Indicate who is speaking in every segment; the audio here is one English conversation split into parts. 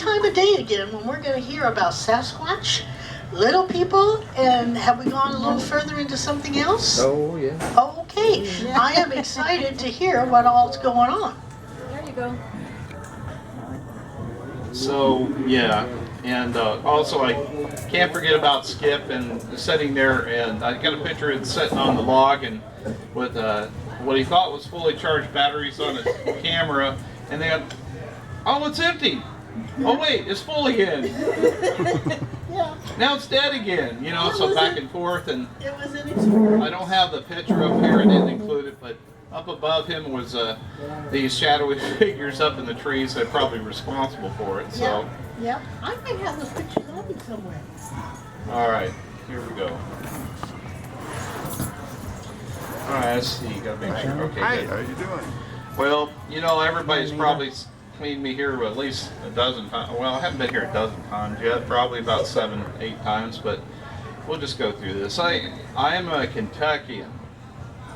Speaker 1: time of day again when we're going to hear about Sasquatch, little people, and have we gone a little further into something else?
Speaker 2: Oh, yeah.
Speaker 1: Okay, I am excited to hear what all's going on.
Speaker 3: There you go.
Speaker 4: So, yeah, and also I can't forget about Skip and sitting there, and I got a picture of him sitting on the log and with what he thought was fully charged batteries on his camera, and then, oh, it's empty. Oh wait, it's full again.
Speaker 1: Yeah.
Speaker 4: Now it's dead again. You know, so back and forth, and
Speaker 1: It was an experience.
Speaker 4: I don't have the picture up here. I didn't include it, but up above him was these shadowy figures up in the trees that are probably responsible for it. So,
Speaker 1: Yeah, I might have those pictures of it somewhere.
Speaker 4: all right, here we go. All right, let's see. Got to make sure. Okay,
Speaker 5: Hi,
Speaker 4: good.
Speaker 5: how you doing?
Speaker 4: Well, you know, everybody's probably cleaned me here at least a dozen times. Well, I haven't been here a dozen times yet. Probably about 7, 8 times, but we'll just go through this. I am a Kentuckian.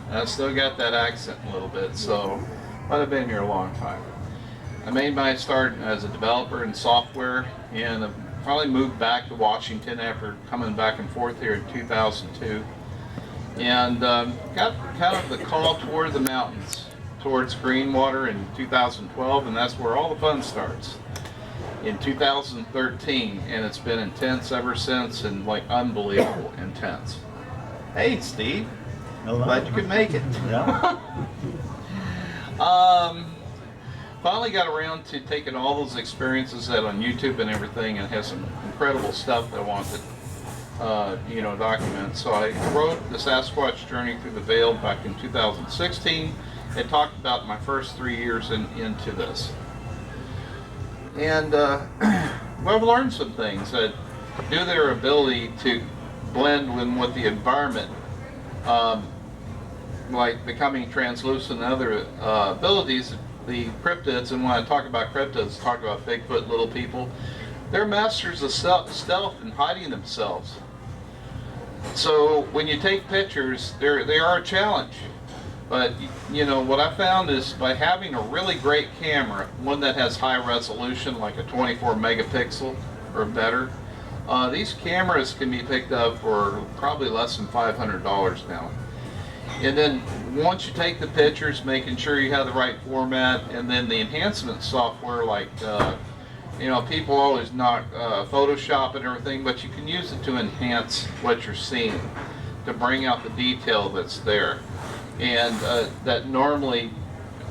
Speaker 4: I still got that accent a little bit, so, but I've been here a long time. I made my start as a developer in software, and I probably moved back to Washington after coming back and forth here in 2002, and got kind of the call toward the mountains, towards Greenwater in 2012, and that's where all the fun starts. In 2013, and it's been intense ever since, and like unbelievable intense. Hey, Steve.
Speaker 6: Hello.
Speaker 4: Glad you could make it.
Speaker 6: Yeah.
Speaker 4: Finally got around to taking all those experiences that on YouTube and everything, and has some incredible stuff that I want to, you know, document. So I wrote the Sasquatch Journey Through the Veil back in 2016. It talked about my first 3 years into this, and well, I've learned some things that, due to their ability to blend with the environment. Like becoming translucent and other abilities, the cryptids, and when I talk about cryptids, talk about Bigfoot, little people, they're masters of stealth and hiding themselves. So when you take pictures, they are a challenge. But you know, what I found is by having a really great camera, one that has high resolution, like a 24 megapixel or better, these cameras can be picked up for probably less than $500 now. And then once you take the pictures, making sure you have the right format, and then the enhancement software, like you know, people always knock Photoshop and everything, but you can use it to enhance what you're seeing, to bring out the detail that's there. And that normally,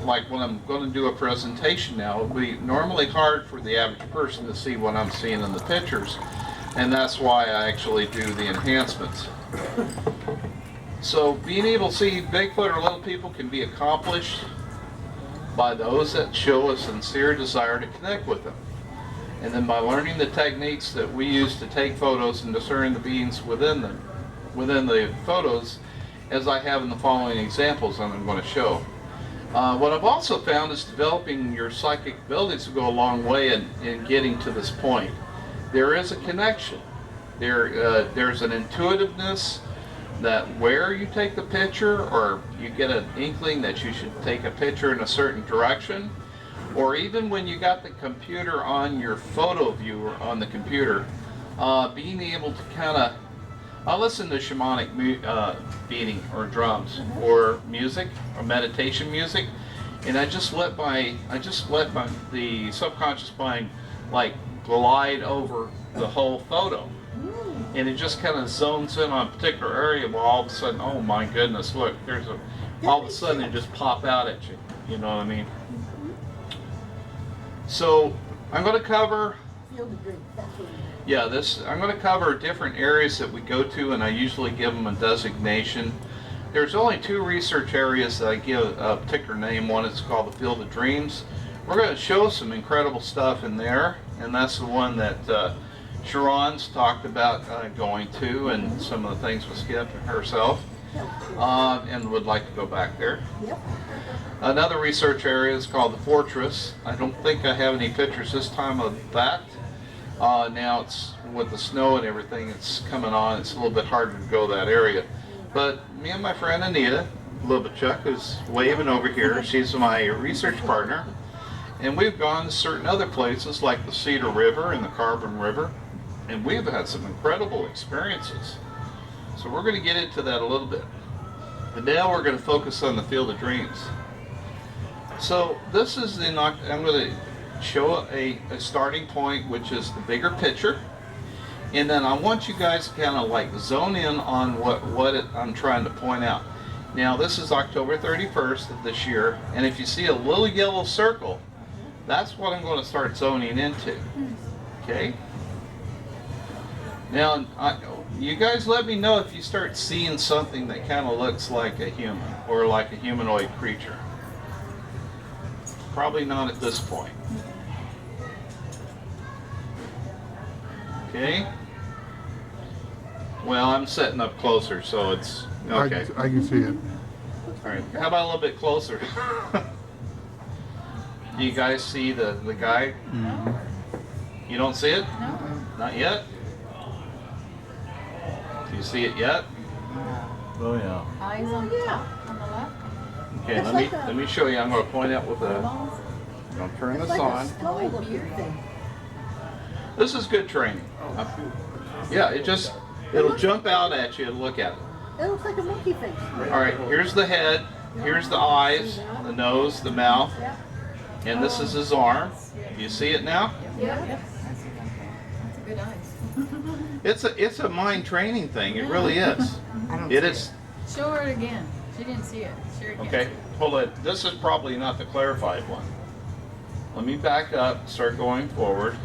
Speaker 4: like when I'm going to do a presentation now, it would be normally hard for the average person to see what I'm seeing in the pictures, and that's why I actually do the enhancements. So being able to see Bigfoot or little people can be accomplished by those that show a sincere desire to connect with them. And then by learning the techniques that we use to take photos and discern the beings within the photos, as I have in the following examples I'm going to show. What I've also found is developing your psychic abilities will go a long way in getting to this point. There is a connection. There's an intuitiveness that where you take the picture, or you get an inkling that you should take a picture in a certain direction, or even when you got the computer on your photo viewer on the computer, being able to kind of, I listen to shamanic beating or drums or music or meditation music, and I just let the subconscious mind like glide over the whole photo. And it just kind of zones in on a particular area, while all of a sudden, oh my goodness, look, all of a sudden it just pop out at you, you know what I mean? So I'm going to cover, I'm going to cover different areas that we go to, and I usually give them a designation. There's only 2 research areas that I give a particular name. One is called the Field of Dreams. We're going to show some incredible stuff in there, and that's the one that Sharon's talked about going to, and some of the things with Skip herself, and would like to go back there.
Speaker 1: Yep.
Speaker 4: Another research area is called the Fortress. I don't think I have any pictures this time of that. Now it's with the snow and everything, it's coming on, it's a little bit harder to go that area. But me and my friend Anita Lubachuk, who's waving over here, she's my research partner, And we've gone to certain other places like the Cedar River and the Carbon River, and we've had some incredible experiences. So we're going to get into that a little bit. But now we're going to focus on the Field of Dreams. So this is I'm going to show a starting point, which is the bigger picture. And then I want you guys to kind of like zone in on what I'm trying to point out. Now this is October 31st of this year, and if you see a little yellow circle, that's what I'm going to start zoning into. Okay? Now, you guys let me know if you start seeing something that kind of looks like a human or like a humanoid creature. Probably not at this point. Okay? Well, I'm setting up closer, so it's okay.
Speaker 2: I can see it.
Speaker 4: All right. How about a little bit closer? Do you guys see the guy?
Speaker 2: Mm-hmm.
Speaker 4: You don't see it?
Speaker 3: No.
Speaker 4: Not yet? Do you see it yet?
Speaker 2: Oh yeah.
Speaker 3: Eyes on the top, on the left.
Speaker 4: Okay, let me show you. I'm going to point out with a. I'm going to turn this on. This is good training. Yeah, it'll jump out at you and look at it.
Speaker 1: It looks like a monkey face.
Speaker 4: All right, here's the head, here's the eyes, the nose, the mouth, and this is his arm. Do you see it now?
Speaker 3: Yeah. That's a good eyes.
Speaker 4: It's a mind training thing. It really is. It is.
Speaker 3: Show her it again. She didn't see it. Show her again.
Speaker 4: Okay, hold it. This is probably not the clarified one. Let me back up, start going forward.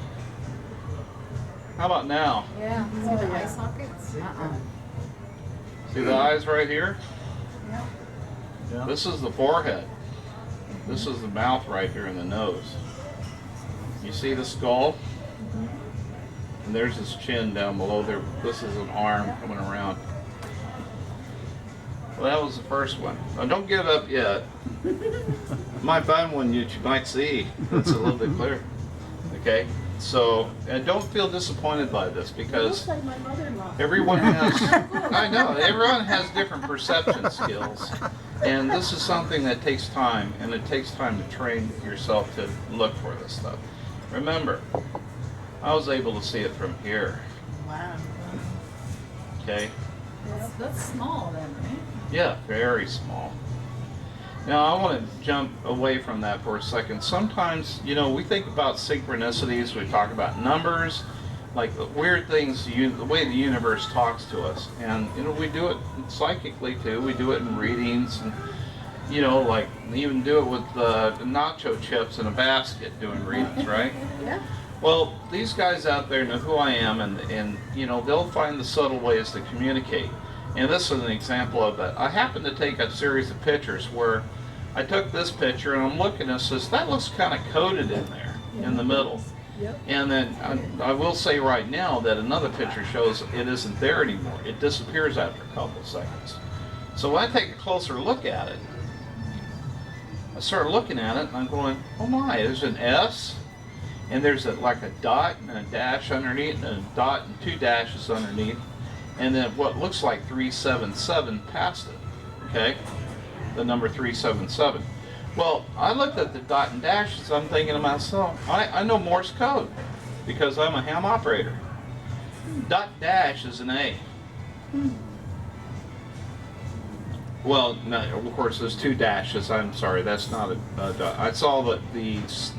Speaker 4: How about now?
Speaker 3: Yeah. See the eye sockets?
Speaker 4: See the eyes right here?
Speaker 2: Yeah.
Speaker 4: This is the forehead. This is the mouth right here and the nose. You see the skull? And there's his chin down below there. This is an arm coming around. Well, that was the first one. Now, don't give up yet. Might find one you might see that's a little bit clearer. Okay? So, and don't feel disappointed by this because
Speaker 1: Looks like my mother-in-law.
Speaker 4: everyone has, I know, everyone has different perception skills. And this is something that takes time, and it takes time to train yourself to look for this stuff. Remember, I was able to see it from here.
Speaker 1: Wow.
Speaker 4: Okay?
Speaker 3: That's small then, right?
Speaker 4: Yeah, very small. Now I want to jump away from that for a second. Sometimes, you know, we think about synchronicities, we talk about numbers, like the weird things, the way the universe talks to us. And, you know, we do it psychically too. We do it in readings and, you know, like even do it with nacho chips in a basket doing readings, right?
Speaker 1: Yeah.
Speaker 4: Well, these guys out there know who I am, and you know, they'll find the subtle ways to communicate. And this is an example of that. I happened to take a series of pictures where I took this picture and I'm looking and it says, that looks kind of coded in there, in the middle.
Speaker 1: Yep.
Speaker 4: And then I will say right now that another picture shows it isn't there anymore. It disappears after a couple of seconds. So when I take a closer look at it, I start looking at it and I'm going, oh my, there's an S. And there's like a dot and a dash underneath, and a dot and two dashes underneath, and then what looks like 377 past it, okay? The number 377. Well, I looked at the dot and dashes, I'm thinking to myself, I know Morse code, because I'm a ham operator. Dot dash is an A. Well, no, of course, there's two dashes. I'm sorry, that's not a dot. I saw the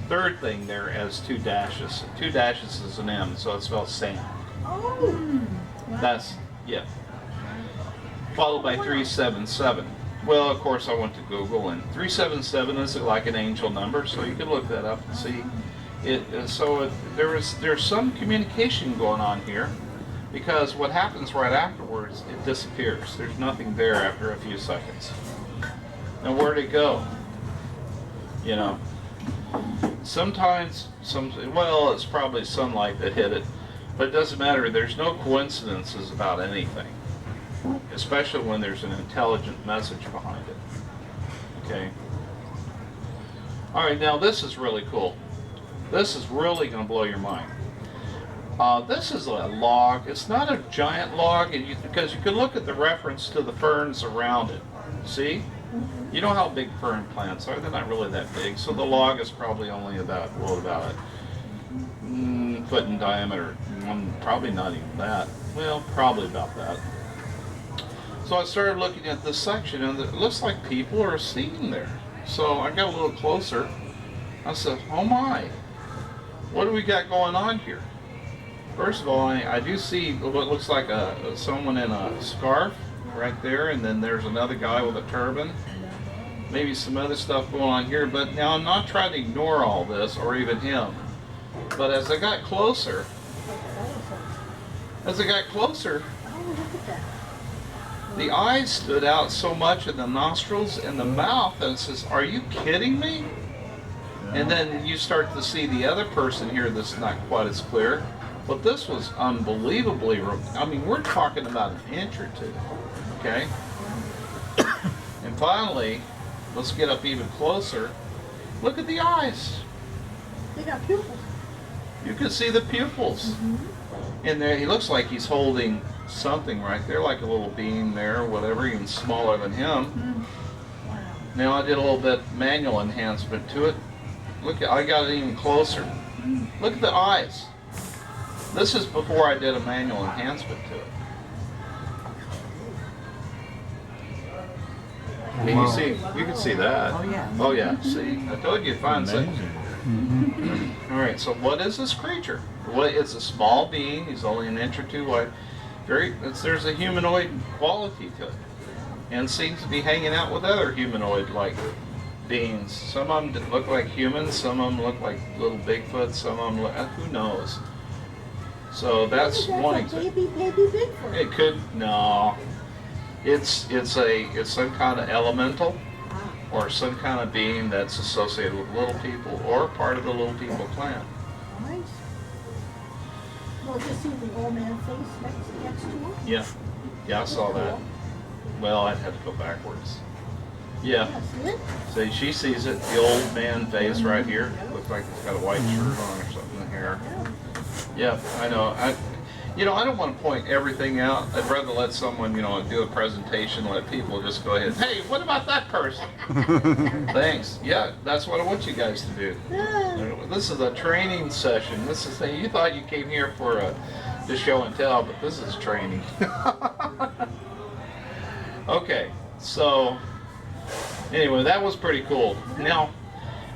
Speaker 4: third thing there as two dashes. Two dashes is an M, so it's spelled Sam.
Speaker 1: Oh.
Speaker 4: That's, yeah. Followed by 377. Well, of course, I went to Google, and 377 is like an angel number, so you can look that up and see it. So there's some communication going on here. Because what happens right afterwards, it disappears. There's nothing there after a few seconds. Now where'd it go? You know, sometimes, well, it's probably sunlight that hit it, but it doesn't matter. There's no coincidences about anything, especially when there's an intelligent message behind it. Okay. All right, now this is really cool. This is really going to blow your mind. This is a log. It's not a giant log, and because you can look at the reference to the ferns around it. See? You know how big fern plants are? They're not really that big. So the log is probably only about, well, about a foot in diameter. Probably not even that. Well, probably about that. So I started looking at this section, and it looks like people are seating there. So I got a little closer. I said, oh my, what do we got going on here? First of all, I do see what looks like someone in a scarf right there, and then there's another guy with a turban. Maybe some other stuff going on here, but now I'm not trying to ignore all this, or even him. But as I got closer, the eyes stood out so much, in the nostrils and the mouth, and it says, are you kidding me? And then you start to see the other person here that's not quite as clear. But this was unbelievably, I mean, we're talking about an inch or two, okay? And finally, let's get up even closer. Look at the eyes.
Speaker 1: They got pupils.
Speaker 4: You can see the pupils. And there, he looks like he's holding something right there, like a little bean there, or whatever, even smaller than him.
Speaker 1: Wow.
Speaker 4: Now I did a little bit manual enhancement to it. Look, I got it even closer. Look at the eyes. This is before I did a manual enhancement to it. Can you see? You can see that.
Speaker 5: Oh yeah.
Speaker 4: Oh yeah. See, I told you you'd find something.
Speaker 2: Amazing.
Speaker 4: All right. So what is this creature? Well, it's a small being. He's only an inch or two wide. There's a humanoid quality to it, and seems to be hanging out with other humanoid-like beings. Some of them look like humans. Some of them look like little Bigfoot. Some of them look, who knows? So that's one example.
Speaker 1: Baby Bigfoot.
Speaker 4: It could, no. It's some kind of elemental, or some kind of being that's associated with little people, or part of the little people clan.
Speaker 1: Nice. Well, just see the old man face next to him.
Speaker 4: Yeah, yeah, I saw that. Well, I'd have to go backwards. Yeah,
Speaker 1: See it?
Speaker 4: so she sees it, the old man face right here. Looks like he's got a white shirt on or something here. Yeah, I know. I don't want to point everything out. I'd rather let someone, do a presentation, let people just go ahead. Hey, what about that person? Thanks. Yeah, that's what I want you guys to do. This is a training session. You thought you came here for the show and tell, but this is training. Okay, so anyway, that was pretty cool. Now,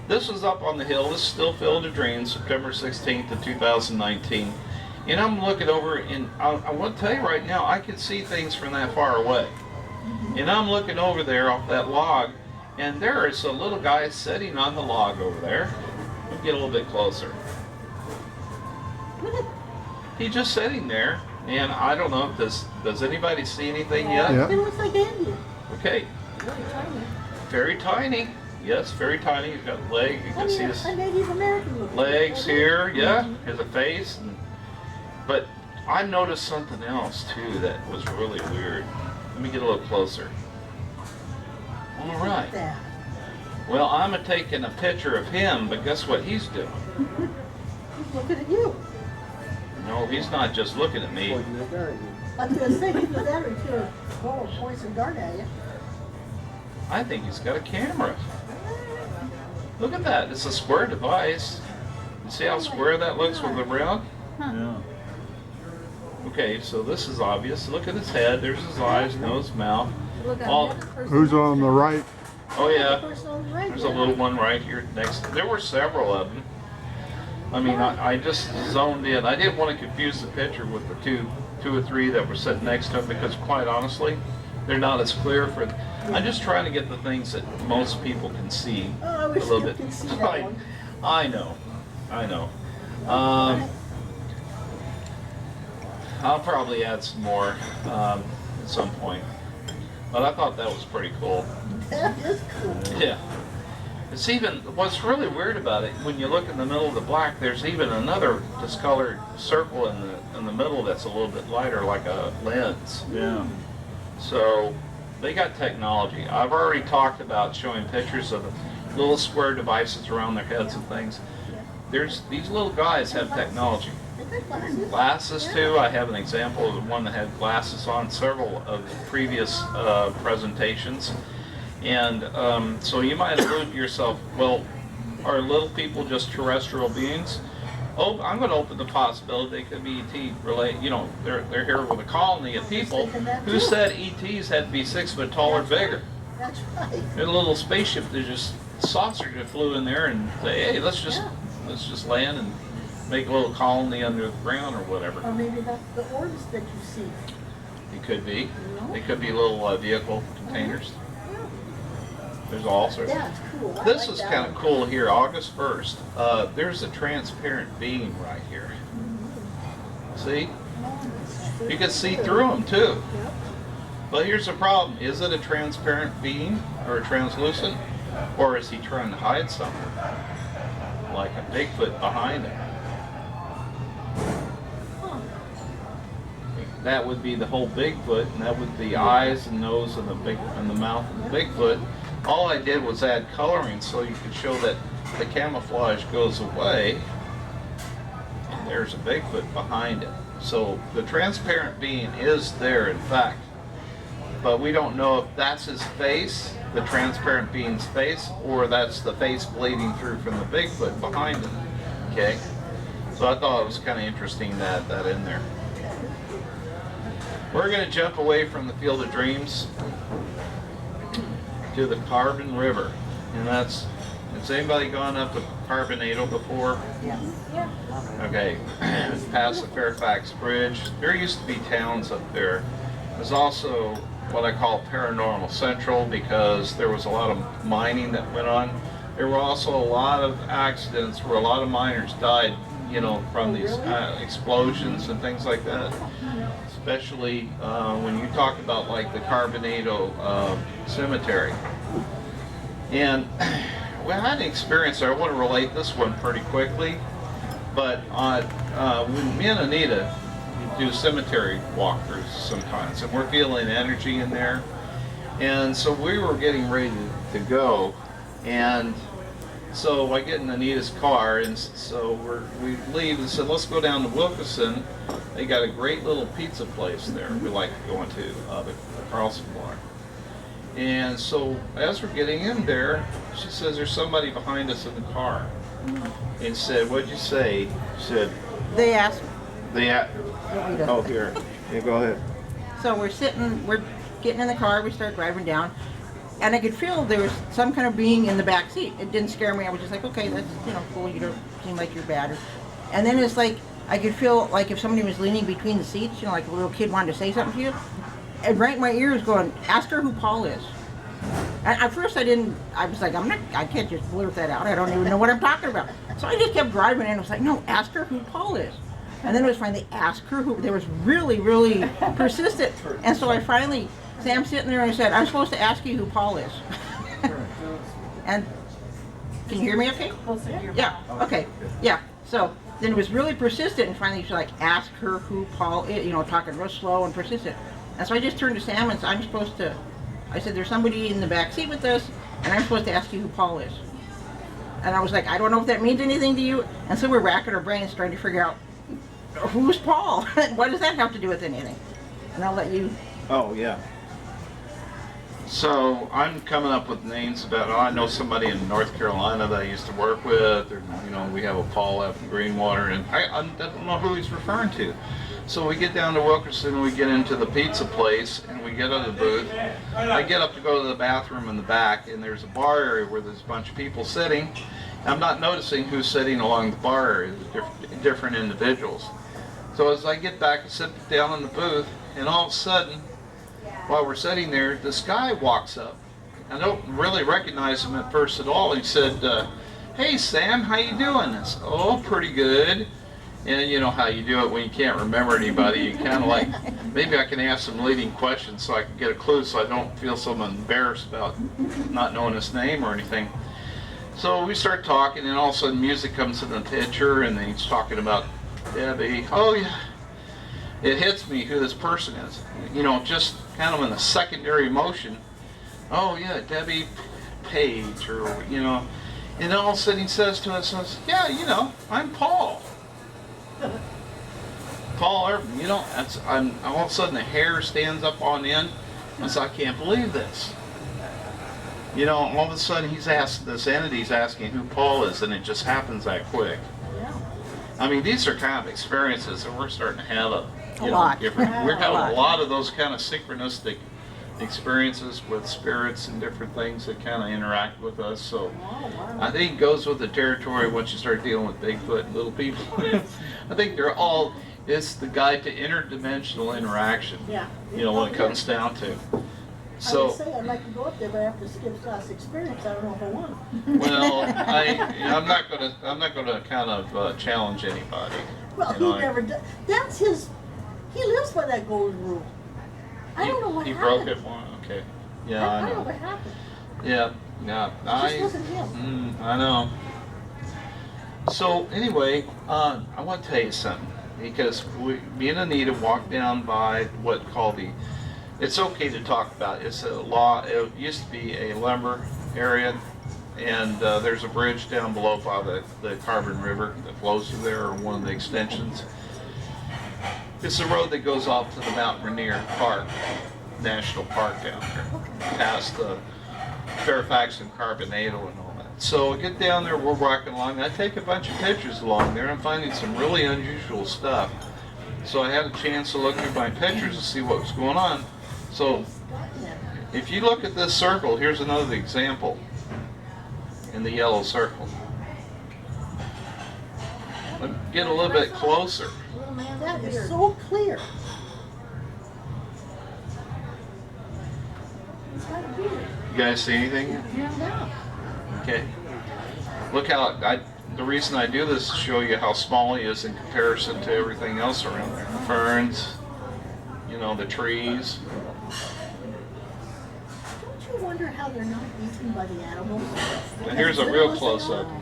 Speaker 4: this was up on the hill. This is still Field of Dreams, September 16th of 2019. And I'm looking over, and I want to tell you right now, I can see things from that far away. And I'm looking over there off that log, and there is a little guy sitting on the log over there. Let me get a little bit closer. He's just sitting there, and I don't know, does anybody see anything yet?
Speaker 5: Yeah.
Speaker 1: It looks like Indian.
Speaker 4: Okay,
Speaker 3: Really tiny.
Speaker 4: very tiny. Yes, very tiny. He's got legs. You can see his
Speaker 1: A Native American looking.
Speaker 4: legs here. Yeah, has a face. But I noticed something else too that was really weird. Let me get a little closer. All right.
Speaker 1: That.
Speaker 4: Well, I'm taking a picture of him, but guess what he's doing?
Speaker 1: He's looking at you.
Speaker 4: No, he's not just looking at me.
Speaker 1: I was going to say, either that or to a poison dart at you.
Speaker 4: I think he's got a camera. Look at that. It's a square device. You see how square that looks with the rim?
Speaker 2: Yeah.
Speaker 4: Okay, so this is obvious. Look at his head. There's his eyes, nose, mouth.
Speaker 3: Look, I've
Speaker 4: All-
Speaker 3: never personally
Speaker 5: Who's on the right?
Speaker 4: Oh yeah.
Speaker 1: The person on the right
Speaker 4: There's a
Speaker 1: there.
Speaker 4: little one right here next. There were several of them. I mean, I just zoned in. I didn't want to confuse the picture with the two or three that were sitting next to him, because quite honestly, they're not as clear for. I'm just trying to get the things that most people can see
Speaker 1: Oh, I
Speaker 4: a
Speaker 1: wish
Speaker 4: little
Speaker 1: you
Speaker 4: bit.
Speaker 1: could see that one.
Speaker 4: I know. I'll probably add some more at some point. But I thought that was pretty cool.
Speaker 1: That is cool.
Speaker 4: Yeah. It's even, what's really weird about it, when you look in the middle of the black, there's even another discolored circle in the middle that's a little bit lighter, like a lens.
Speaker 2: Yeah.
Speaker 4: So they got technology. I've already talked about showing pictures of little square devices around their heads and things. These little guys have technology.
Speaker 1: They got glasses.
Speaker 4: Glasses too. I have an example of one that had glasses on several of the previous presentations. And so you might allude to yourself, well, are little people just terrestrial beings? Oh, I'm going to open the possibility they could be ET related. You know, they're here with a colony of people who said ETs had to be 6 foot tall or bigger.
Speaker 1: That's right.
Speaker 4: There's a little spaceship that just saucer that flew in there and say, hey, let's just land and make a little colony under the ground or whatever.
Speaker 1: Or maybe that's the orbs that you see.
Speaker 4: It could be.
Speaker 1: You know?
Speaker 4: It could be little vehicle containers. There's all sorts.
Speaker 1: Yeah, it's cool. I
Speaker 4: This
Speaker 1: like
Speaker 4: is
Speaker 1: that
Speaker 4: kind of
Speaker 1: one.
Speaker 4: cool here, August 1st. There's a transparent being right here. See? You can see through them too.
Speaker 1: Yep.
Speaker 4: But here's the problem. Is it a transparent being or a translucent? Or is he trying to hide something? Like a Bigfoot behind him. That would be the whole Bigfoot, and that would be the eyes and nose and the mouth of the Bigfoot. All I did was add coloring so you could show that the camouflage goes away, and there's a Bigfoot behind it. So the transparent being is there, in fact, but we don't know if that's his face, the transparent being's face, or that's the face bleeding through from the Bigfoot behind him. Okay, so I thought it was kind of interesting to add that in there. We're going to jump away from the Field of Dreams to the Carbon River, and has anybody gone up the Carbonado before?
Speaker 1: Yeah.
Speaker 4: Okay, past the Fairfax Bridge. There used to be towns up there. There's also what I call Paranormal Central because there was a lot of mining that went on. There were also a lot of accidents where a lot of miners died, you know, from these explosions and things like that. Especially when you talk about like the Carbonado Cemetery. And we had an experience there. I want to relate this one pretty quickly. But when me and Anita do cemetery walkthroughs sometimes, and we're feeling energy in there. And so we were getting ready to go. And so I get in Anita's car, and so we leave and said, let's go down to Wilkinson. They got a great little pizza place there. We like going to the Carlson Bar. And so as we're getting in there, she says, there's somebody behind us in the car. And said, what'd you say? She said,
Speaker 5: They asked,
Speaker 4: oh, here. Yeah, go ahead.
Speaker 5: so we're getting in the car, we start driving down, and I could feel there was some kind of being in the back seat. It didn't scare me. I was just like, okay, that's, you know, cool. You don't seem like you're bad. And then it's like, I could feel like if somebody was leaning between the seats, you know, like a little kid wanted to say something to you. And right in my ears going, ask her who Paul is. And at first I was like, I can't just blurt that out. I don't even know what I'm talking about. So I just kept driving and I was like, no, ask her who Paul is. And then it was finally, ask her who, they was really, really persistent. And so I finally, Sam sitting there and I said, I'm supposed to ask you who Paul is. And, can you hear me okay? Yeah, okay, yeah. So then it was really persistent and finally she's like, ask her who Paul is, you know, talking real slow and persistent. And so I just turned to Sam and said, I said, there's somebody in the back seat with us and I'm supposed to ask you who Paul is. And I was like, I don't know if that means anything to you. And so we're racking our brains trying to figure out, who's Paul? What does that have to do with anything? And I'll let you.
Speaker 4: Oh, yeah. So I'm coming up with names about, I know somebody in North Carolina that I used to work with, or, you know, we have a Paul up in Greenwater, and I don't know who he's referring to. So we get down to Wilkerson, and we get into the pizza place, and we get out of the booth. I get up to go to the bathroom in the back, and there's a bar area where there's a bunch of people sitting. I'm not noticing who's sitting along the bar area, different individuals. So as I get back and sit down in the booth, and all of a sudden, while we're sitting there, this guy walks up. I don't really recognize him at first at all. He said, hey Sam, how you doing? I said, oh, pretty good. And you know how you do it when you can't remember anybody. You kind of like, maybe I can ask some leading questions so I can get a clue so I don't feel so embarrassed about not knowing his name or anything. So we start talking, and all of a sudden music comes in the picture, and then he's talking about Debbie. Oh yeah, it hits me who this person is. You know, just kind of in a secondary emotion. Oh yeah, Debbie Page, or you know. And then all of a sudden he says to us, yeah, you know, I'm Paul. Paul Irvin, you know, all of a sudden the hair stands up on end, and so I can't believe this. You know, all of a sudden this entity's asking who Paul is, and it just happens that quick.
Speaker 1: Yeah.
Speaker 4: I mean, these are kind of experiences that we're starting to have
Speaker 5: A lot.
Speaker 4: we're having
Speaker 5: lot.
Speaker 4: a lot of those kind of synchronistic experiences with spirits and different things that kind of interact with us. So
Speaker 1: Oh, wow.
Speaker 4: I think it goes with the territory once you start dealing with Bigfoot and little people. I think it's the guide to interdimensional interaction,
Speaker 1: Yeah.
Speaker 4: you know, when it comes down to.
Speaker 6: I
Speaker 4: So,
Speaker 6: would say I'd like to go up there, but after Skip's last experience, I don't know if I want.
Speaker 4: well, I'm not gonna kind of challenge anybody.
Speaker 6: Well,
Speaker 4: You know,
Speaker 6: he never does. That's his. He lives by that golden rule. I don't know what
Speaker 4: He
Speaker 6: happened.
Speaker 4: broke it one. Okay. Yeah,
Speaker 6: I
Speaker 4: I
Speaker 6: don't know
Speaker 4: know.
Speaker 6: what happened.
Speaker 4: Yeah.
Speaker 6: It just wasn't him.
Speaker 4: I know. So anyway, I want to tell you something, because me and Anita walked down by what called it's okay to talk about. It's a law. It used to be a lumber area, and there's a bridge down below by the Carbon River that flows through there, or one of the extensions. It's the road that goes off to the Mount Rainier Park, National Park down there, past the Fairfax and Carbonado and all that. So I get down there, we're walking along, I take a bunch of pictures along there, and I'm finding some really unusual stuff. So I had a chance to look through my pictures to see what was going on. So if you look at this circle, here's another example in the yellow circle. Let's get a little bit closer.
Speaker 6: Little man, that is so clear. He's got a beard.
Speaker 4: You guys see anything?
Speaker 6: Yeah.
Speaker 4: Okay. Look how the reason I do this is to show you how small he is in comparison to everything else around there. The ferns, you know, the trees.
Speaker 6: Don't you wonder how they're not eaten by the animals?
Speaker 4: And here's a
Speaker 6: As
Speaker 4: real
Speaker 6: little as they
Speaker 4: close-up.
Speaker 6: are.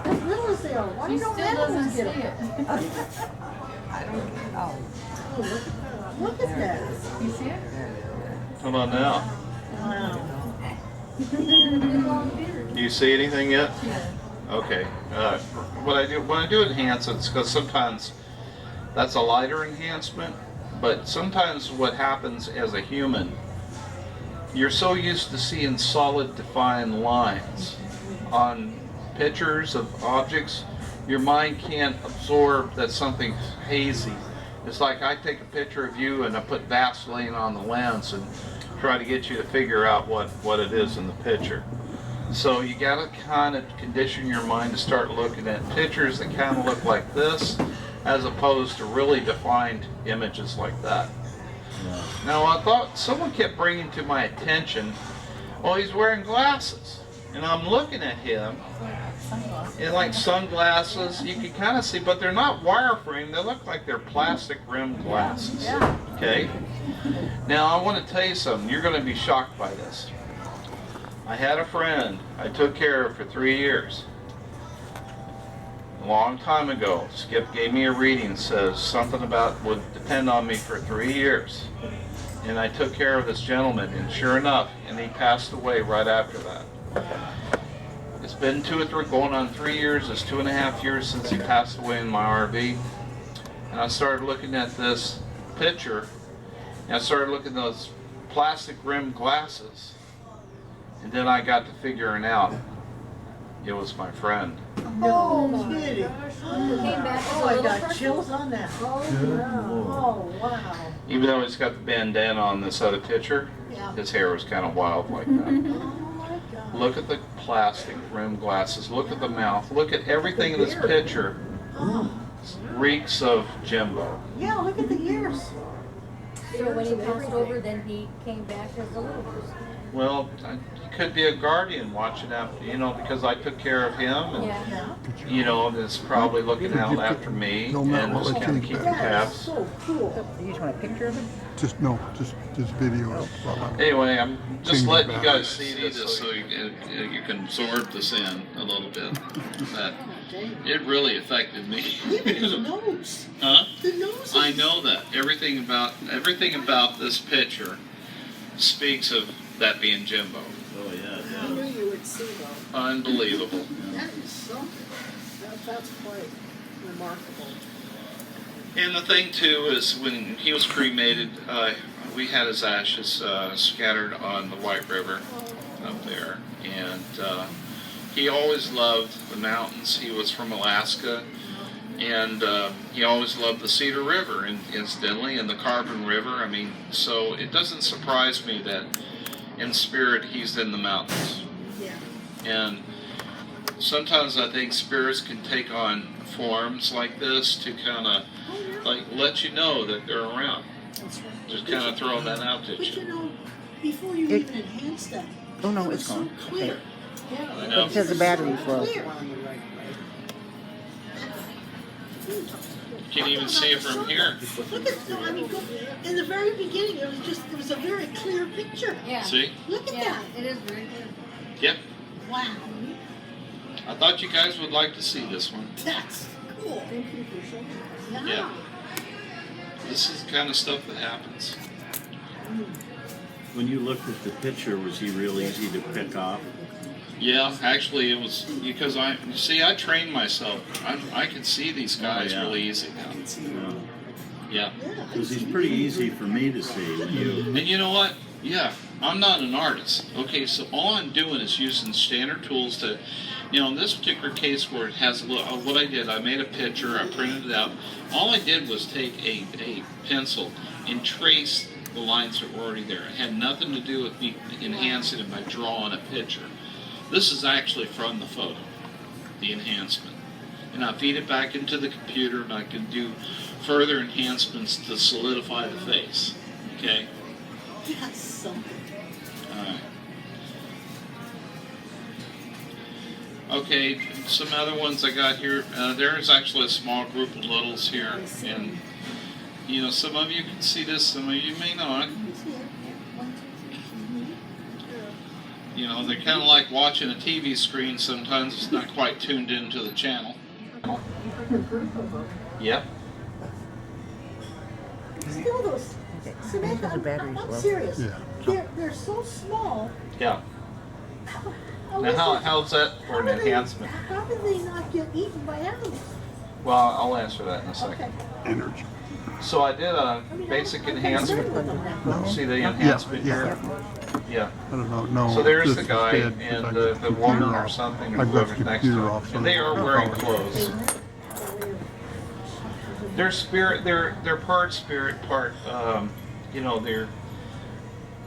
Speaker 6: As little as they are, why
Speaker 3: She
Speaker 6: don't
Speaker 3: still
Speaker 6: animals
Speaker 3: doesn't
Speaker 6: get
Speaker 3: see
Speaker 6: them?
Speaker 3: it.
Speaker 6: Oh, look at that.
Speaker 3: You see it?
Speaker 4: How about now?
Speaker 6: Wow.
Speaker 4: Do you see anything yet?
Speaker 3: Yeah.
Speaker 4: Okay. When I do enhance it, it's because sometimes that's a lighter enhancement, but sometimes what happens as a human, you're so used to seeing solid defined lines on pictures of objects, your mind can't absorb that something's hazy. It's like I take a picture of you and I put Vaseline on the lens and try to get you to figure out what it is in the picture. So you gotta kind of condition your mind to start looking at pictures that kind of look like this, as opposed to really defined images like that.
Speaker 2: Yeah.
Speaker 4: Now I thought someone kept bringing to my attention, oh, he's wearing glasses. And I'm looking at him, in like sunglasses, you can kind of see, but they're not wireframe, they look like they're plastic rimmed glasses.
Speaker 6: Yeah.
Speaker 4: Okay? Now I want to tell you something, you're going to be shocked by this. I had a friend I took care of for 3 years. A long time ago, Skip gave me a reading, says something about would depend on me for 3 years. And I took care of this gentleman, and sure enough, and he passed away right after that. It's been going on 3 years, it's 2.5 years since he passed away in my RV. And I started looking at this picture, and I started looking at those plastic rimmed glasses. And then I got to figuring out it was my friend.
Speaker 6: No kidding.
Speaker 3: Came back as a
Speaker 6: Oh, I
Speaker 3: little
Speaker 6: got
Speaker 3: person.
Speaker 6: chills on that.
Speaker 2: Good Lord.
Speaker 6: Oh, wow.
Speaker 4: Even though he's got the bandana on this other picture,
Speaker 6: Yeah.
Speaker 4: his hair was kind of wild like that.
Speaker 6: Oh, my God.
Speaker 4: Look at the plastic rimmed glasses, look at the mouth, look at everything in this picture.
Speaker 6: Oh,
Speaker 4: Reeks of Jimbo.
Speaker 6: yeah, look at the ears.
Speaker 7: So when he passed over, then he came back as a little person.
Speaker 4: Well, he could be a guardian watching after, you know, because I took care of him, and
Speaker 7: Yeah.
Speaker 6: Yeah.
Speaker 4: you know, and is probably looking out after me
Speaker 8: No, Matt,
Speaker 4: and
Speaker 8: I'll
Speaker 4: just
Speaker 8: let
Speaker 4: kind
Speaker 8: you
Speaker 4: of keeping
Speaker 8: take
Speaker 6: That is
Speaker 4: tabs.
Speaker 6: so cool.
Speaker 5: You just want a picture of it?
Speaker 8: Just video.
Speaker 4: Anyway, I'm just
Speaker 8: Change
Speaker 4: letting you
Speaker 8: the
Speaker 4: guys
Speaker 8: balance.
Speaker 4: see this so you can absorb this in a little bit. But it really affected me.
Speaker 6: Even his nose.
Speaker 4: Huh?
Speaker 6: The nose.
Speaker 4: I know that everything about this picture speaks of that being Jimbo.
Speaker 2: Oh, yeah,
Speaker 6: I
Speaker 2: yeah.
Speaker 6: knew you would see though.
Speaker 4: Unbelievable.
Speaker 6: That is something. That's quite remarkable.
Speaker 4: And the thing too is when he was cremated, we had his ashes scattered on the White River, up there, and he always loved the mountains. He was from Alaska, and he always loved the Cedar River, incidentally, and the Carbon River. I mean, so it doesn't surprise me that in spirit he's in the mountains.
Speaker 6: Yeah.
Speaker 4: And sometimes I think spirits can take on forms like this to kind of like let you know that they're around.
Speaker 6: That's right.
Speaker 4: Just kind of throwing that out at
Speaker 6: But
Speaker 4: you.
Speaker 6: you know, before you even enhance that,
Speaker 5: Oh no,
Speaker 6: it's
Speaker 5: it's
Speaker 6: so
Speaker 5: gone.
Speaker 6: clear.
Speaker 4: I
Speaker 5: But
Speaker 4: know.
Speaker 5: it says the battery's low.
Speaker 6: Clear.
Speaker 4: You can even see it from here.
Speaker 6: Look at, no, I mean, go, in the very beginning, it was a very clear picture.
Speaker 7: Yeah.
Speaker 4: See?
Speaker 6: Look at
Speaker 7: Yeah,
Speaker 6: that.
Speaker 7: it is very good.
Speaker 4: Yep.
Speaker 6: Wow.
Speaker 4: I thought you guys would like to see this one.
Speaker 6: That's cool.
Speaker 4: Yeah. This is the kind of stuff that happens.
Speaker 2: When you looked at the picture, was he real easy to pick off?
Speaker 4: Yeah, actually it was because I trained myself. I could see these guys
Speaker 2: yeah.
Speaker 4: really easy now. Yeah.
Speaker 2: Because he's pretty easy for me to see. When you,
Speaker 4: And you know what? Yeah, I'm not an artist. Okay, so all I'm doing is using standard tools to, in this particular case where it has what I did, I made a picture, I printed it out. All I did was take a pencil and trace the lines that were already there. It had nothing to do with me enhancing it by drawing a picture. This is actually from the photo, the enhancement. And I feed it back into the computer and I can do further enhancements to solidify the face. Okay?
Speaker 6: That's something.
Speaker 4: Alright. Okay, some other ones I got here. There's actually a small group of littles here. And, some of you can see this, some of you may not. They're kind of like watching a TV screen sometimes. It's not quite tuned into the channel. Yep.
Speaker 6: Still those, Samantha,
Speaker 5: The battery's
Speaker 6: I'm
Speaker 5: low.
Speaker 6: serious.
Speaker 8: Yeah.
Speaker 6: They're so small.
Speaker 4: Yeah.
Speaker 6: How
Speaker 4: Now,
Speaker 6: is it-
Speaker 4: how's that for an
Speaker 6: how do they-
Speaker 4: enhancement?
Speaker 6: How do they not get eaten by animals?
Speaker 4: Well, I'll answer that in a second.
Speaker 6: Okay.
Speaker 8: Energy.
Speaker 4: So I did a
Speaker 6: I mean,
Speaker 4: basic
Speaker 6: I'm
Speaker 4: enhancement.
Speaker 6: concerned with them now.
Speaker 4: See the enhancement
Speaker 8: yeah.
Speaker 4: here? Yeah.
Speaker 8: I don't know. No.
Speaker 4: So there's
Speaker 8: this
Speaker 4: the
Speaker 8: is
Speaker 4: guy
Speaker 8: dead 'cause
Speaker 4: and
Speaker 8: I got
Speaker 4: the
Speaker 8: computer
Speaker 4: woman or
Speaker 8: off.
Speaker 4: something, or
Speaker 8: I've got
Speaker 4: whoever's
Speaker 8: the
Speaker 4: next to
Speaker 8: computer
Speaker 4: him.
Speaker 8: off. so
Speaker 4: And they are
Speaker 8: I'll
Speaker 4: wearing
Speaker 8: call it.
Speaker 4: clothes. They're spirit. They're part spirit, part.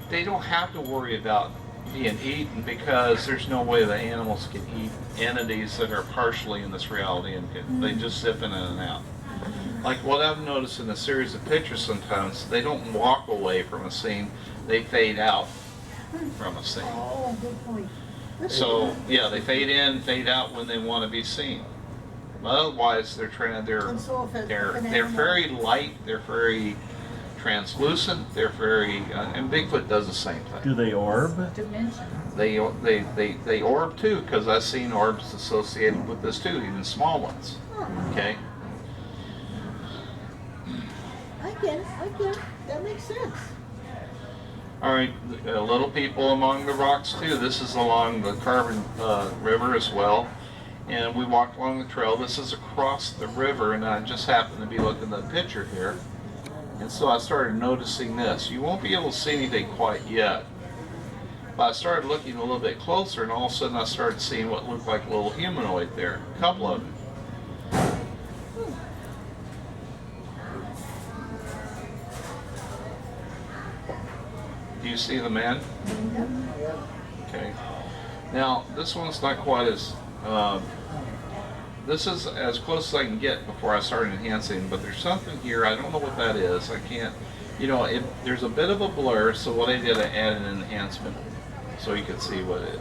Speaker 4: They don't have to worry about being eaten because there's no way the animals can eat entities that are partially in this reality, and they just zip in and out. Like what I've noticed in a series of pictures, sometimes they don't walk away from a scene; they fade out from a scene.
Speaker 6: Oh, good point.
Speaker 4: So yeah, they fade in, fade out when they want to be seen. Otherwise,
Speaker 6: And so if an
Speaker 4: they're
Speaker 6: animal-
Speaker 4: very light. They're very translucent. They're very and Bigfoot does the same thing.
Speaker 2: do they orb?
Speaker 3: Dimension.
Speaker 4: They orb too, because I've seen orbs associated with this too, even small ones. Okay.
Speaker 6: I get it. That makes sense.
Speaker 4: All right, little people among the rocks too. This is along the Carbon River as well, and we walked along the trail. This is across the river, and I just happened to be looking at the picture here, and so I started noticing this. You won't be able to see anything quite yet, but I started looking a little bit closer, and all of a sudden I started seeing what looked like a little humanoid there. A couple of them. Do you see the man? Okay. Now, this one's not quite as, this is as close as I can get before I start enhancing, but there's something here, I don't know what that is, I can't, there's a bit of a blur, so what I did, I added an enhancement, so you can see what it is.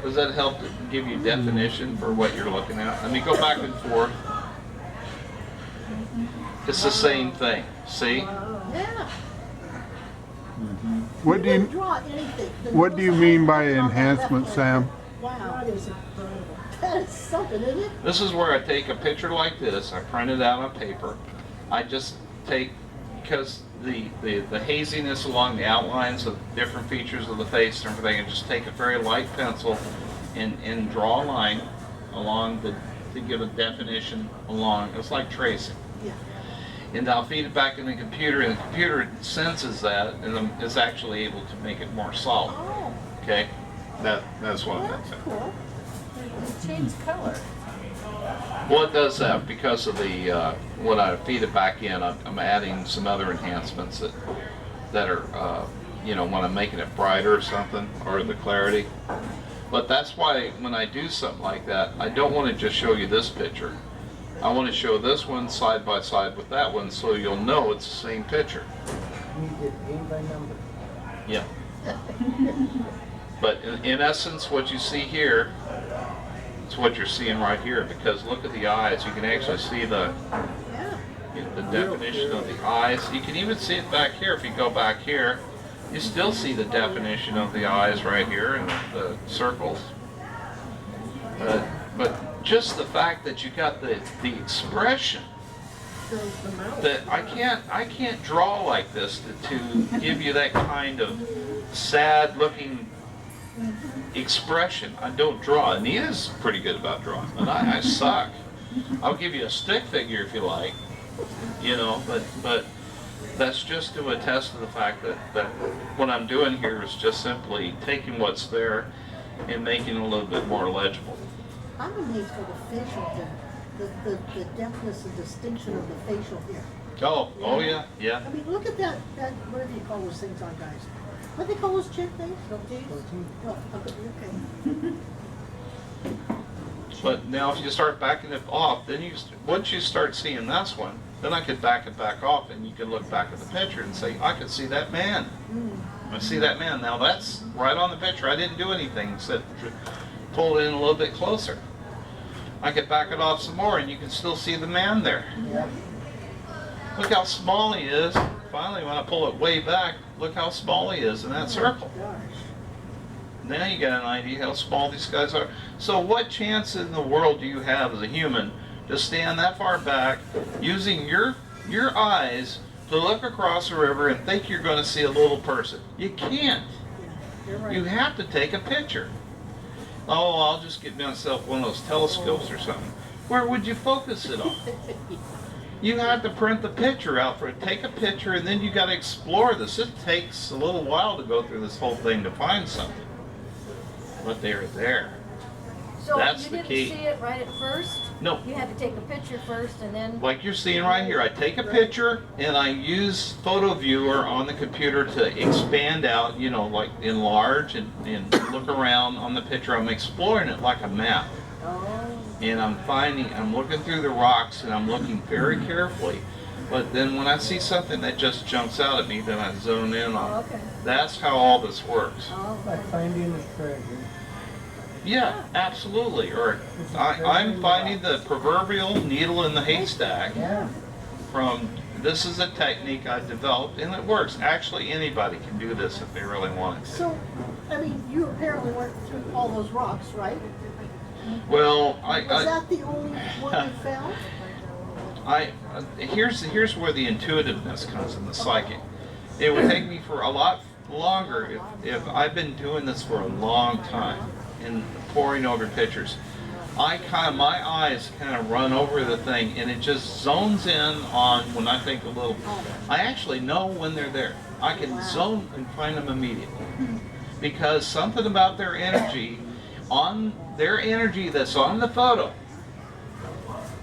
Speaker 4: Does that help to give you definition for what you're looking at? Let me go back and forth. It's the same thing, see?
Speaker 6: Yeah.
Speaker 8: What do
Speaker 6: Wouldn't
Speaker 8: you
Speaker 6: draw anything. The
Speaker 8: What do you
Speaker 6: nose
Speaker 8: mean
Speaker 6: on
Speaker 8: by
Speaker 6: that
Speaker 8: enhancement,
Speaker 6: way.
Speaker 8: Sam?
Speaker 6: Wow. That is incredible. That is something, isn't it?
Speaker 4: This is where I take a picture like this, I print it out on paper. I just take, because the haziness along the outlines of different features of the face and everything, I just take a very light pencil and draw a line along to give a definition along, it's like tracing.
Speaker 6: Yeah.
Speaker 4: and I'll feed it back in the computer, and the computer senses that and is actually able to make it more solid.
Speaker 6: Oh,
Speaker 4: Okay, that's one of
Speaker 6: that's
Speaker 4: them.
Speaker 6: cool.
Speaker 3: It changed color.
Speaker 4: Well, it does that because of the when I feed it back in, I'm adding some other enhancements that are you know, when I'm making it brighter or something, or the clarity. But that's why when I do something like that, I don't want to just show you this picture. I want to show this one side by side with that one, so you'll know it's the same picture.
Speaker 9: You did name by number.
Speaker 4: Yeah. But in essence, what you see here is what you're seeing right here, because look at the eyes. You can actually see the definition of the eyes. You can even see it back here. If you go back here, you still see the definition of the eyes right here and the circles. But just the fact that you got the expression that I can't draw like this to give you that kind of sad looking expression. I don't draw. Anita's pretty good about drawing, but I suck. I'll give you a stick figure if you like, you know, but that's just to attest to the fact that what I'm doing here is just simply taking what's there and making it a little bit more legible.
Speaker 6: I'm amazed for the facial hair, the deftness and distinction of the facial hair.
Speaker 4: Oh yeah.
Speaker 6: I mean, look at that, whatever you call those things on guys. What do they call those chick things? Oh, okay.
Speaker 4: But now if you start backing it off, then once you start seeing this one, then I could back it back off and you can look back at the picture and say, I can see that man. I see that man. Now that's right on the picture. I didn't do anything except pull it in a little bit closer. I could back it off some more and you can still see the man there.
Speaker 6: Yeah.
Speaker 4: Look how small he is. Finally, when I pull it way back, look how small he is in that circle. Now you got an idea how small these guys are. So what chance in the world do you have as a human to stand that far back using your eyes to look across a river and think you're going to see a little person? You can't.
Speaker 6: You're right.
Speaker 4: You have to take a picture. Oh, I'll just get myself one of those telescopes or something. Where would you focus it on? You have to print the picture out for it. Take a picture and then you got to explore this. It takes a little while to go through this whole thing to find something. But they're there.
Speaker 7: So
Speaker 4: That's
Speaker 7: you
Speaker 4: the
Speaker 7: didn't
Speaker 4: key.
Speaker 7: see it right at first?
Speaker 4: No.
Speaker 7: You had to take a picture first and then...
Speaker 4: Like you're seeing right here, I take a picture and I use Photo Viewer on the computer to expand out, you know, like enlarge and look around on the picture. I'm exploring it like a map. And I'm looking through the rocks and I'm looking very carefully. But then when I see something that just jumps out at me, then I zone in on.
Speaker 7: okay.
Speaker 4: That's how all this works.
Speaker 9: Like finding the treasure.
Speaker 4: Yeah, absolutely. Or I'm finding the proverbial needle in the haystack.
Speaker 9: Yeah.
Speaker 4: This is a technique I developed and it works. Actually, anybody can do this if they really want to.
Speaker 6: So, I mean, you apparently went through all those rocks, right?
Speaker 4: Well,
Speaker 6: Was that the only one you found?
Speaker 4: Here's where the intuitiveness comes in, the psychic. It would take me for a lot longer if I've been doing this for a long time and poring over pictures. My eyes kind of run over the thing and it just zones in on when I think a little. I actually know when they're there. I can zone and find them immediately because something about their energy that's on the photo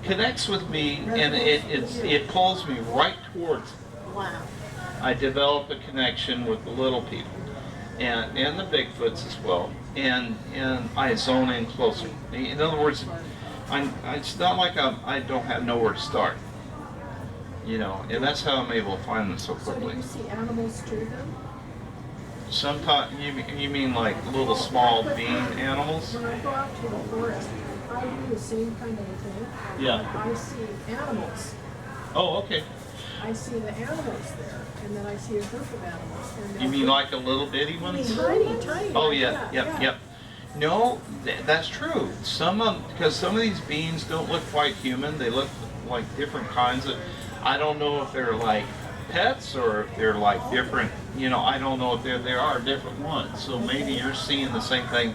Speaker 4: connects with me and it pulls me right towards it.
Speaker 6: Wow.
Speaker 4: I develop a connection with the little people and the Bigfoots as well, and I zone in closer. In other words, it's not like I don't have nowhere to start, you know, and that's how I'm able to find them so quickly.
Speaker 10: So do you see animals too then?
Speaker 4: Sometimes you mean like little small being animals?
Speaker 10: When I go out to the forest, I do the same kind of a thing.
Speaker 4: Yeah.
Speaker 10: I see animals.
Speaker 4: Oh, okay.
Speaker 10: I see the animals there, and then I see a group of animals. And
Speaker 4: You mean like a little bitty ones?
Speaker 10: Tiny.
Speaker 4: Oh
Speaker 10: like
Speaker 4: yeah,
Speaker 10: that,
Speaker 4: yep. No, that's true. Because some of these beings don't look quite human. They look like different kinds of. I don't know if they're like pets or if they're like different. You know, I don't know if there are different ones. So maybe you're seeing the same thing,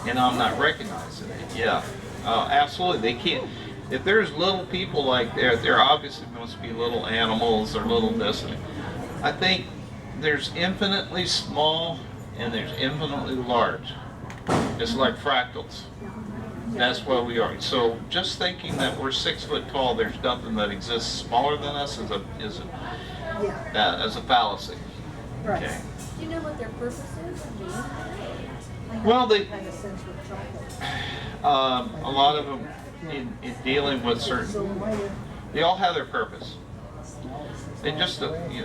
Speaker 4: and I'm not recognizing it. Yeah, absolutely. They can't. if there's little people like there obviously must be little animals or little this. I think there's infinitely small and there's infinitely large. It's like fractals. That's what we are. So just thinking that we're 6 foot tall, there's nothing that exists smaller than us is a fallacy.
Speaker 6: Right.
Speaker 4: Okay.
Speaker 7: Do you know what their purpose is?
Speaker 4: Well, they
Speaker 6: Kind of sense with chocolate.
Speaker 4: a lot of them in dealing with certain,
Speaker 6: So why did
Speaker 4: they all have their purpose. They just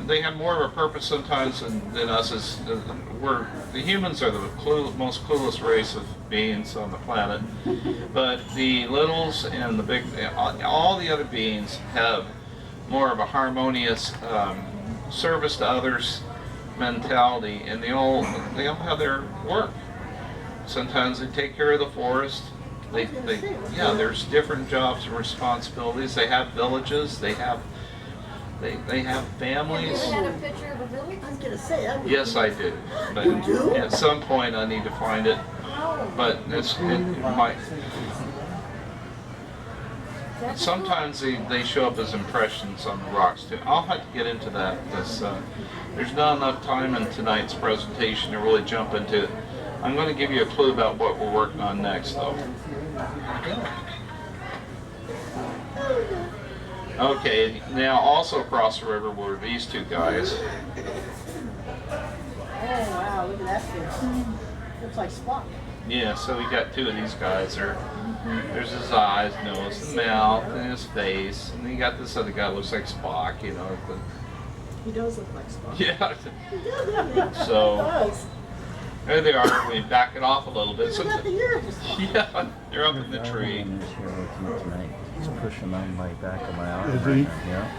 Speaker 4: they have more of a purpose sometimes than us. As the humans are the most clueless race of beings on the planet, but the littles and the big, all the other beings have more of a harmonious service to others mentality, and they all have their work. Sometimes they take care of the forest. There's different jobs and responsibilities. They have villages. They have families.
Speaker 7: Have you had a picture of a village?
Speaker 6: I was gonna say that.
Speaker 4: Yes, I do. But
Speaker 6: You do?
Speaker 4: at some point, I need to find it. But it might. Sometimes they show up as impressions on the rocks too. I'll have to get into that because there's not enough time in tonight's presentation to really jump into it. I'm going to give you a clue about what we're working on next, though. Okay, now also across the river were these two guys.
Speaker 6: Oh wow, look at that fish. Looks like Spock.
Speaker 4: Yeah, so we got two of these guys. There's his eyes, nose, and mouth, and his face. And then you got this other guy who looks like Spock, you know.
Speaker 6: He does look like Spock.
Speaker 4: Yeah.
Speaker 6: He does.
Speaker 4: So-
Speaker 6: He does.
Speaker 4: There they are. We back it off a little bit.
Speaker 6: Look at the ears.
Speaker 4: Yeah, they're up in the tree.
Speaker 11: He's pushing on my back of my arm.
Speaker 8: Is he?
Speaker 11: Yeah.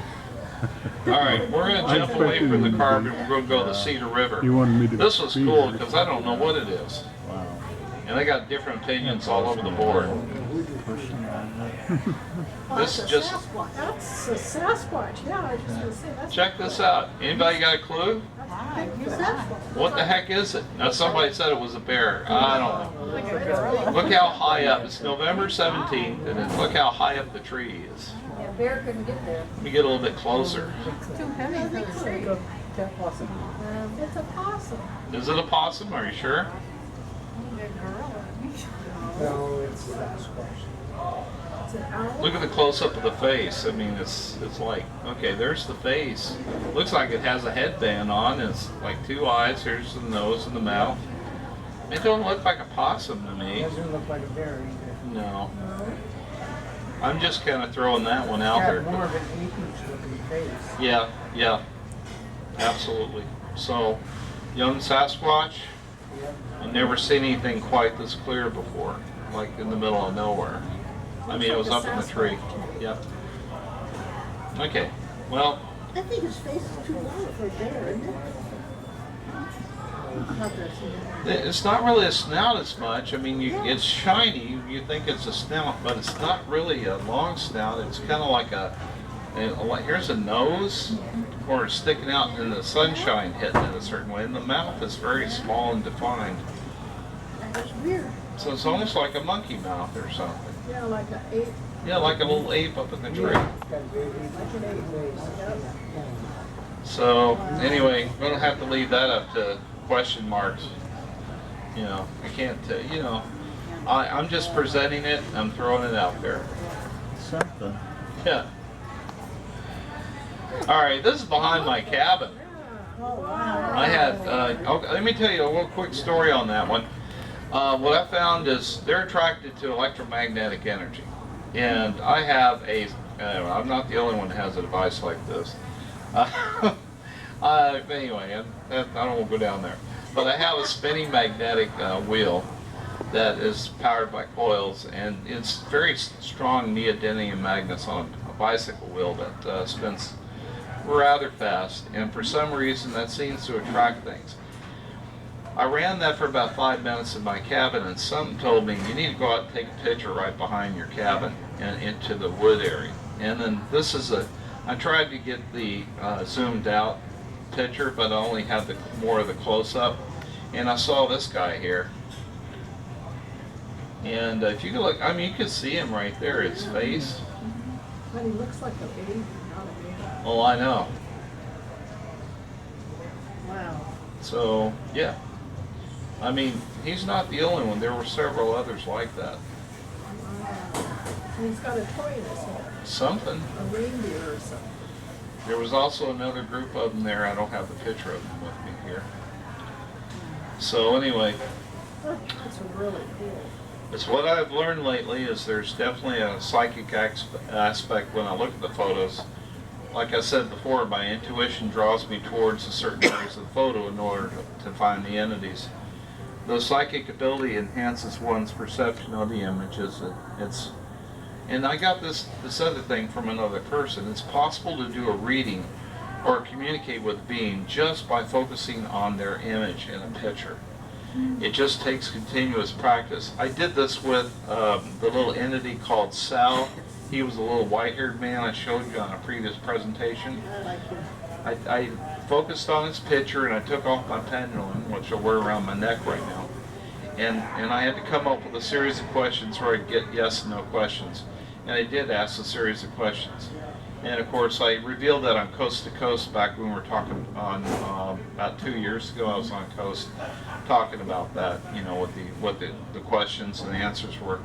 Speaker 4: All right, we're going to jump away from the carbon. We're going to go to the Cedar River.
Speaker 8: You wanted me to.
Speaker 4: This was
Speaker 8: be
Speaker 4: cool
Speaker 8: here.
Speaker 4: because I don't know what it is.
Speaker 11: Wow.
Speaker 4: And they got different opinions all over the board.
Speaker 11: Pushing on
Speaker 4: This
Speaker 6: That's a
Speaker 4: just-
Speaker 6: Sasquatch.
Speaker 10: That's a Sasquatch, yeah, I was just gonna say, that's.
Speaker 4: Check this out. Anybody got a clue?
Speaker 6: Big Sasquatch.
Speaker 4: What the heck is it? Now somebody said it was a bear. I don't know. Look how high up. It's November 17th, and then look how high up the tree is.
Speaker 7: Yeah, bear couldn't get there.
Speaker 4: Let me get a little bit closer.
Speaker 10: Too heavy for the tree.
Speaker 6: It's a possum.
Speaker 4: Is it a possum? Are you sure?
Speaker 9: No, it's Sasquatch.
Speaker 10: It's an owl.
Speaker 4: Look at the close-up of the face. I mean, it's like, okay, there's the face. Looks like it has a headband on. It's like two eyes. Here's the nose and the mouth. It don't look like a possum to
Speaker 9: It
Speaker 4: me.
Speaker 9: doesn't look like a bear either.
Speaker 4: No. I'm just kind of throwing that one out
Speaker 9: It's
Speaker 4: there.
Speaker 9: got more of an apish looking face.
Speaker 4: Yeah, absolutely. So, young Sasquatch,
Speaker 9: Yep.
Speaker 4: I've never seen anything quite this clear before, like in the middle of nowhere. I mean, it was up in the tree. Yep. Okay, well,
Speaker 6: I think his face is too long for a bear, isn't it? Not that it's in there.
Speaker 4: it's not really a snout as much. I mean, it's shiny. You think it's a snout, but it's not really a long snout. It's kind of like here's a nose, or it's sticking out in the sunshine hitting it a certain way, and the mouth is very small and defined.
Speaker 6: That's weird.
Speaker 4: So it's almost like a monkey mouth or something.
Speaker 10: Yeah, like an ape,
Speaker 4: Yeah, like a little ape up in the tree.
Speaker 9: It's got a very
Speaker 10: like an ape.
Speaker 9: face.
Speaker 4: So anyway, we're gonna have to leave that up to question marks. You know, I can't. I'm just presenting it. I'm throwing it out there.
Speaker 11: something.
Speaker 4: Yeah. All right, this is behind my cabin.
Speaker 6: Oh, wow.
Speaker 4: I had. Let me tell you a little quick story on that one. What I found is they're attracted to electromagnetic energy, and I have a. I'm not the only one that has a device like this. Anyway, I don't want to go down there. But I have a spinning magnetic wheel that is powered by coils, and it's very strong neodymium magnets on a bicycle wheel that spins rather fast, and for some reason that seems to attract things. I ran that for about 5 minutes in my cabin, and something told me you need to go out and take a picture right behind your cabin and into the wood area. And then this is I tried to get the zoomed out picture, but I only had more of the close-up, and I saw this guy here. And if you could look, I mean, you could see him right there, his face.
Speaker 10: But he looks like a baby, not a baby.
Speaker 4: Oh, I know.
Speaker 10: Wow.
Speaker 4: So, yeah. I mean, he's not the only one. There were several others like that.
Speaker 10: And he's got a toy in his hand,
Speaker 4: Something.
Speaker 10: a reindeer or something.
Speaker 4: There was also another group of them there. I don't have the picture of them with me here. So anyway,
Speaker 10: That's really cool.
Speaker 4: it's what I've learned lately is there's definitely a psychic aspect when I look at the photos. Like I said before, my intuition draws me towards a certain areas of the photo in order to find the entities. The psychic ability enhances one's perception of the images. And I got this other thing from another person. It's possible to do a reading or communicate with a being just by focusing on their image in a picture. It just takes continuous practice. I did this with the little entity called Sal. He was a little white-haired man I showed you on a previous presentation.
Speaker 6: I like him.
Speaker 4: I focused on his picture and I took off my pendulum, which I wear around my neck right now. And I had to come up with a series of questions where I could get yes and no questions. And I did ask a series of questions. And of course I revealed that on Coast to Coast back when we were talking on, about 2 years ago I was on Coast talking about that, you know, what the questions and the answers were.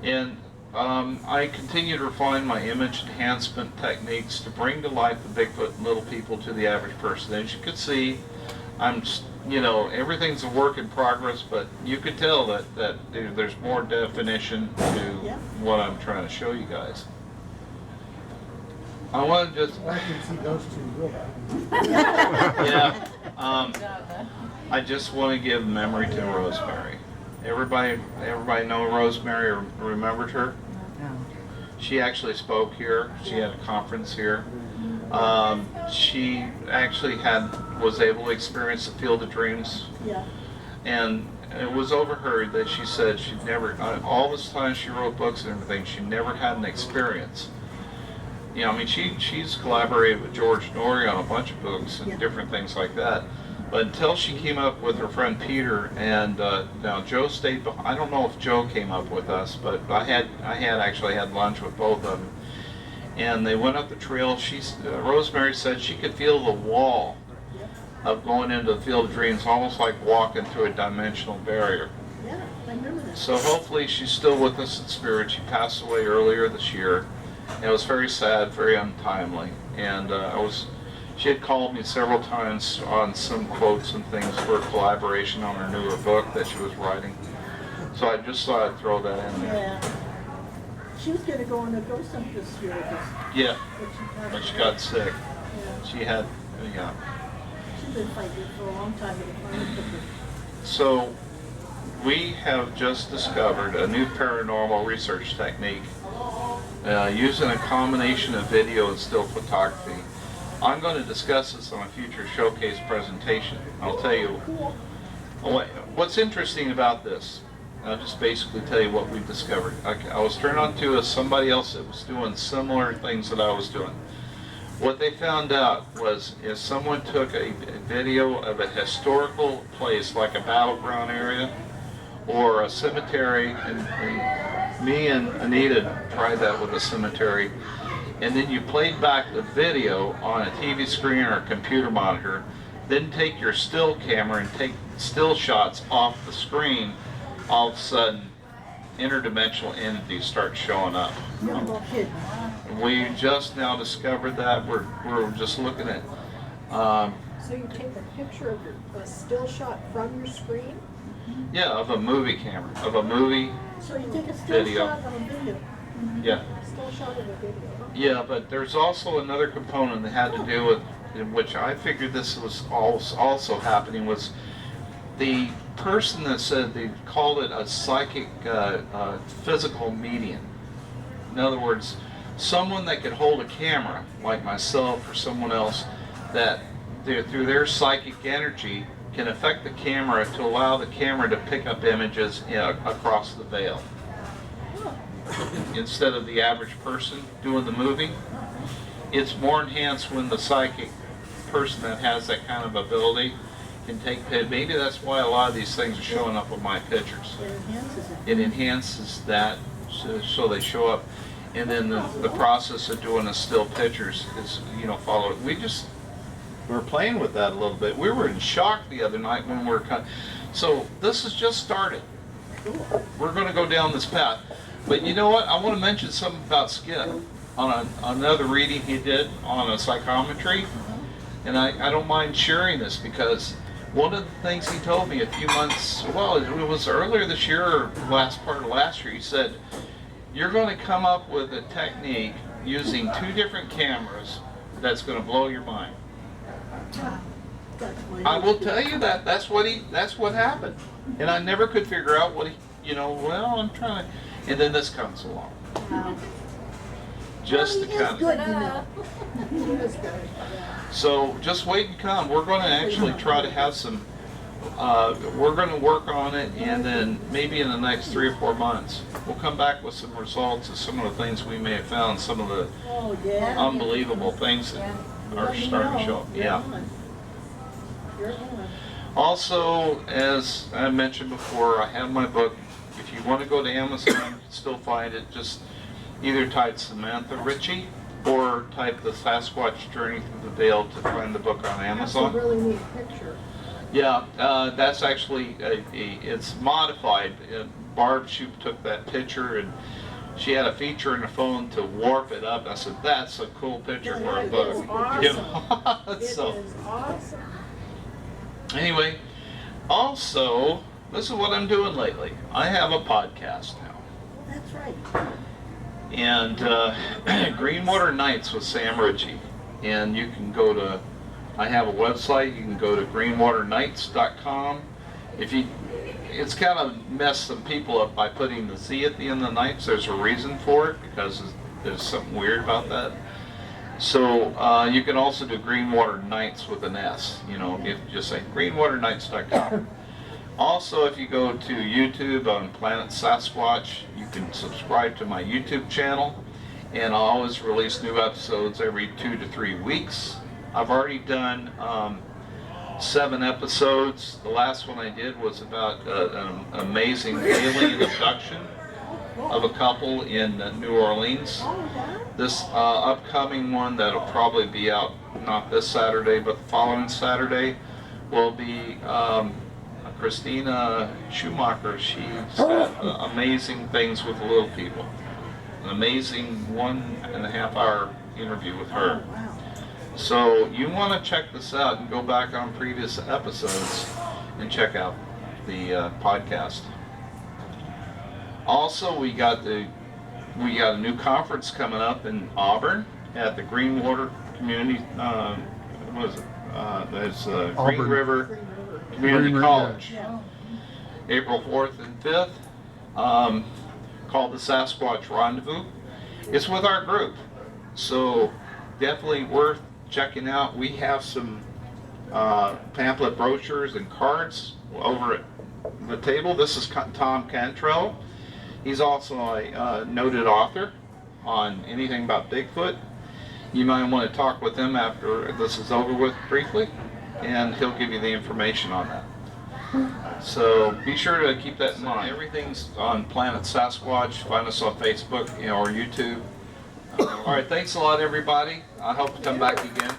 Speaker 4: And I continue to refine my image enhancement techniques to bring to life the Bigfoot and little people to the average person. As you can see, you know, everything's a work in progress, but you could tell that there's more definition to what I'm trying to show you guys. I want to just...
Speaker 9: I can see those two real bad.
Speaker 4: Yeah. I just want to give memory to Rosemary. Everybody know Rosemary or remembered her? She actually spoke here. She had a conference here. She actually was able to experience the field of dreams.
Speaker 6: Yeah.
Speaker 4: And it was overheard that she said she'd never, all this time she wrote books and everything, she never had an experience. You know, I mean, she's collaborated with George Norrie on a bunch of books and different things like that. But until she came up with her friend Peter, and now Joe stayed behind. I don't know if Joe came up with us, but I had actually had lunch with both of them. And they went up the trail. Rosemary said she could feel the wall of going into the field of dreams, almost like walking through a dimensional barrier.
Speaker 6: Yeah, I remember that.
Speaker 4: So hopefully she's still with us in spirit. She passed away earlier this year. And it was very sad, very untimely. And she had called me several times on some quotes and things for collaboration on her newer book that she was writing. So I just thought I'd throw that in there.
Speaker 6: Yeah. She was going to go on a ghost hunt this year.
Speaker 4: Yeah, but she got sick.
Speaker 6: Yeah.
Speaker 4: She had, yeah.
Speaker 6: She's been fighting it for a long time. But it finally took her.
Speaker 4: So we have just discovered a new paranormal research technique using a combination of video and still photography. I'm going to discuss this on a future showcase presentation. I'll tell you what's interesting about this. I'll just basically tell you what we've discovered. I was turned on to somebody else that was doing similar things that I was doing. What they found out was if someone took a video of a historical place like a battleground area or a cemetery, and me and Anita tried that with a cemetery, and then you played back the video on a TV screen or a computer monitor, then take your still camera and take still shots off the screen, all of a sudden interdimensional entities start showing up. We just now discovered that. We're just looking at
Speaker 10: So you take a picture of a still shot from your screen?
Speaker 4: yeah, of a movie camera, of a movie.
Speaker 6: So you take a still
Speaker 4: Video.
Speaker 6: shot of a video.
Speaker 4: Yeah.
Speaker 10: Still shot of a video.
Speaker 4: Yeah, but there's also another component that had to do with, in which I figured this was also happening, was the person that said they called it a psychic physical medium. In other words, someone that could hold a camera, like myself or someone else, that through their psychic energy can affect the camera to allow the camera to pick up images across the veil. Instead of the average person doing the movie, it's more enhanced when the psychic person that has that kind of ability can take, maybe that's why a lot of these things are showing up on my pictures.
Speaker 6: It enhances it.
Speaker 4: It enhances that so they show up. And then the process of doing the still pictures is, you know, followed. We're playing with that a little bit. We were in shock the other night when we were so this has just started. We're going to go down this path. But you know what? I want to mention something about Skip on another reading he did on a psychometry. And I don't mind sharing this because one of the things he told me a few months, well, it was earlier this year or last part of last year, he said, you're going to come up with a technique using 2 different cameras that's going to blow your mind. I will tell you that's what happened. And I never could figure out what I'm trying to, and then this comes along.
Speaker 6: Wow.
Speaker 4: Just to kind
Speaker 6: Good,
Speaker 4: of.
Speaker 6: you know.
Speaker 4: So just wait and come. We're going to actually try to have some, we're going to work on it, and then maybe in the next 3 or 4 months, we'll come back with some results of some of the things we may have found, some of the
Speaker 6: Oh, yeah.
Speaker 4: unbelievable things that are starting to show up. Yeah.
Speaker 6: You're on.
Speaker 4: Also, as I mentioned before, I have my book. If you want to go to Amazon, you can still find it. Just either type Samantha Ritchie or type the Sasquatch Journey Through the Veil to find the book on Amazon.
Speaker 10: That's a really neat picture.
Speaker 4: Yeah, that's actually it's modified. Barb Shoop took that picture and she had a feature in the phone to warp it up. I said, "That's a cool picture for a book."
Speaker 10: It is awesome.
Speaker 4: You know?
Speaker 10: It
Speaker 4: So,
Speaker 10: is awesome.
Speaker 4: anyway, also, this is what I'm doing lately. I have a podcast now.
Speaker 6: That's right.
Speaker 4: And Greenwater Nights with Sam Ritchie. And you can go to, I have a website, you can go to greenwaternights.com. It's kind of messed some people up by putting the Z at the end of the nights. There's a reason for it because there's something weird about that. So you can also do Greenwater Nights with an S. You know, if you just say greenwaternights.com. Also, if you go to YouTube on Planet Sasquatch, you can subscribe to my YouTube channel, and I always release new episodes every 2 to 3 weeks. I've already done 7 episodes. The last one I did was about an amazing alien abduction of a couple in New Orleans. This upcoming one that'll probably be out not this Saturday, but the following Saturday will be Christina Schumacher. She's got amazing things with the little people. An amazing 1.5 hour interview with her. So you want to check this out and go back on previous episodes and check out the podcast. Also, we got a new conference coming up in Auburn at the Greenwater Community. What is it? There's Green
Speaker 8: Auburn.
Speaker 4: River Community
Speaker 8: Green River,
Speaker 4: College.
Speaker 10: Yeah.
Speaker 4: April 4th and 5th, called the Sasquatch Rendezvous. It's with our group, so definitely worth checking out. We have some pamphlet brochures and cards over at the table. This is Tom Cantrell. He's also a noted author on anything about Bigfoot. You might want to talk with him after this is over with briefly, and he'll give you the information on that. So be sure to keep that in mind. Everything's on Planet Sasquatch. Find us on Facebook or YouTube. All right, thanks a lot, everybody. I hope to come back again.